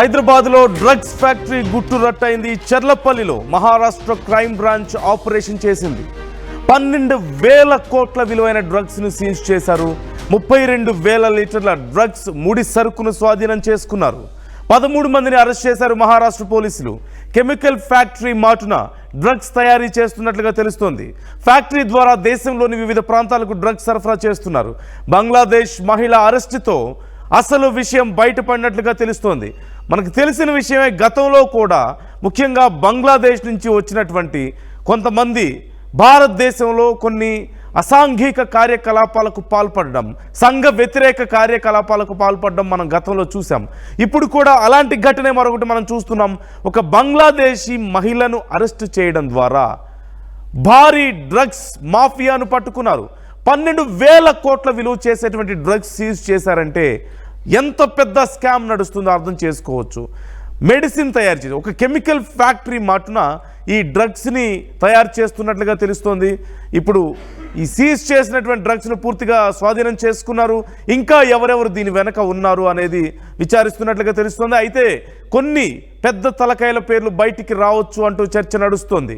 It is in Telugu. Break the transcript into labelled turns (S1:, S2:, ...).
S1: హైదరాబాద్లో డ్రగ్స్ ఫ్యాక్టరీ గుట్టు రట్టయింది. చెర్లపల్లిలో మహారాష్ట్ర క్రైమ్ బ్రాంచ్ ఆపరేషన్ చేసింది. 12,000 కోట్ల విలువైన డ్రగ్స్ను సీజ్ చేశారు. 32,000 లీటర్ల డ్రగ్స్ ముడి సరుకును స్వాధీనం చేసుకున్నారు. 13 మందిని అరెస్ట్ చేశారు మహారాష్ట్ర పోలీసులు. కెమికల్ ఫ్యాక్టరీ మాటున డ్రగ్స్ తయారీ చేస్తున్నట్లుగా తెలుస్తోంది. ఫ్యాక్టరీ ద్వారా దేశంలోని వివిధ ప్రాంతాలకు డ్రగ్స్ సరఫరా చేస్తున్నారు. బంగ్లాదేశ్ మహిళ అరెస్టుతో అసలు విషయం బయటపడినట్లుగా తెలుస్తోంది. మనకు తెలిసిన విషయమే, గతంలో కూడా ముఖ్యంగా బంగ్లాదేశ్ నుంచి వచ్చినటువంటి కొంతమంది భారతదేశంలో కొన్ని అసాంఘిక కార్యకలాపాలకు పాల్పడడం, సంఘ వ్యతిరేక కార్యకలాపాలకు పాల్పడడం మనం గతంలో చూసాం. ఇప్పుడు కూడా అలాంటి ఘటనే మరొకటి మనం చూస్తున్నాం. ఒక బంగ్లాదేశీ మహిళను అరెస్టు చేయడం ద్వారా భారీ డ్రగ్స్ మాఫియాను పట్టుకున్నారు. 12,000 కోట్ల విలువ చేసేటువంటి డ్రగ్స్ సీజ్ చేశారంటే ఎంత పెద్ద స్కామ్ నడుస్తుందో అర్థం చేసుకోవచ్చు. మెడిసిన్ తయారు చేసి ఒక కెమికల్ ఫ్యాక్టరీ మాటున ఈ డ్రగ్స్ని తయారు చేస్తున్నట్లుగా తెలుస్తోంది. ఇప్పుడు ఈ సీజ్ చేసినటువంటి డ్రగ్స్ను పూర్తిగా స్వాధీనం చేసుకున్నారు. ఇంకా ఎవరెవరు దీని వెనక ఉన్నారు అనేది విచారిస్తున్నట్లుగా తెలుస్తోంది. అయితే కొన్ని పెద్ద తలకాయల పేర్లు బయటికి రావచ్చు అంటూ చర్చ నడుస్తోంది.